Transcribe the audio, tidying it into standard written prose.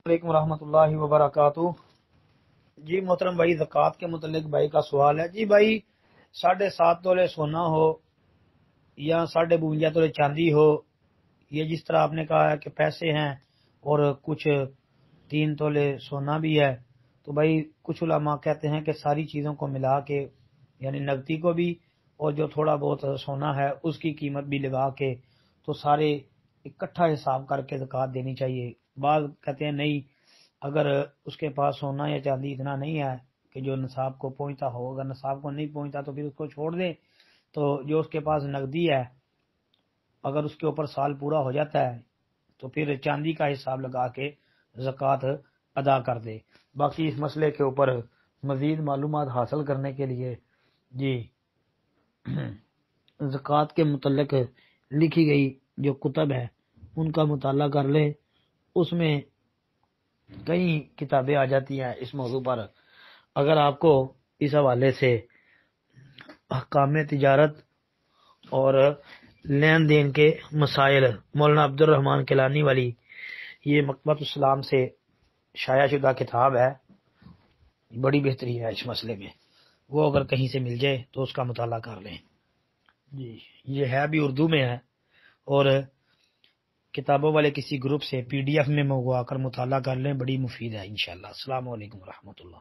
علیکم ورحمۃ اللہ وبرکاتہ۔ جی محترم بھائی، زکوٰۃ کے متعلق بھائی کا سوال ہے۔ جی بھائی، 7.5 تولے سونا ہو یا 52 تولے چاندی ہو، یہ جس طرح آپ نے کہا ہے کہ پیسے ہیں اور کچھ 3 تولے سونا بھی ہے، تو بھائی کچھ علماء کہتے ہیں کہ ساری چیزوں کو ملا کے، یعنی نقدی کو بھی اور جو تھوڑا بہت سونا ہے اس کی قیمت بھی لگا کے، تو سارے اکٹھا حساب کر کے زکوٰۃ دینی چاہیے۔ بعض کہتے ہیں نہیں، اگر اس کے پاس سونا یا چاندی اتنا نہیں ہے کہ جو نصاب کو پہنچتا ہو، اگر نصاب کو نہیں پہنچتا تو پھر اس کو چھوڑ دیں، تو جو اس کے پاس نقدی ہے اگر اس کے اوپر سال پورا ہو جاتا ہے تو پھر چاندی کا حساب لگا کے زکوٰۃ ادا کر دے۔ باقی اس مسئلے کے اوپر مزید معلومات حاصل کرنے کے لیے جی زکوٰۃ کے متعلق لکھی گئی جو کتب ہے ان کا مطالعہ کر لیں، اس میں کئی کتابیں آ جاتی ہیں اس موضوع پر۔ اگر آپ کو اس حوالے سے احکام تجارت اور لین دین کے مسائل مولانا عبد الرحمن کیلانی والی یہ مکتبۃ الاسلام سے شائع شدہ کتاب ہے، بڑی بہتری ہے اس مسئلے میں، وہ اگر کہیں سے مل جائے تو اس کا مطالعہ کر لیں۔ جی یہ ہے بھی اردو میں ہے، اور کتابوں والے کسی گروپ سے PDF میں منگوا کر مطالعہ کر لیں، بڑی مفید ہے انشاءاللہ۔ السلام علیکم ورحمۃ اللہ۔